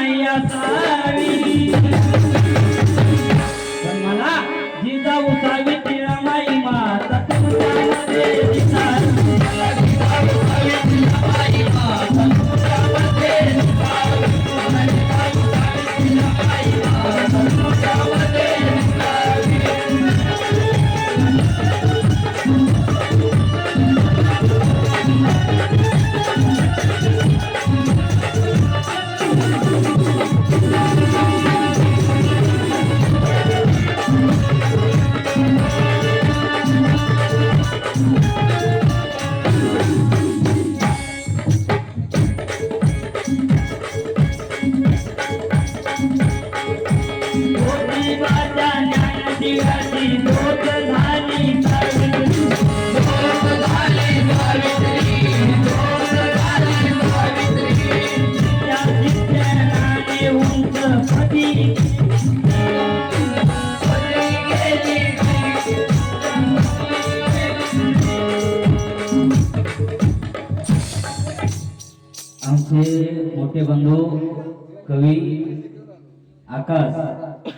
माई असावी पण मला जिजाऊ सावित्री रमाई माता तुमच्यामध्ये दिसावी मला जिजाऊ सावित्री रमाई माता तुमच्यामध्ये दिसावी मला जिजाऊ सावित्री रमाई माता तुमच्यामध्ये आमचे मोठे बंधू कवी आकाश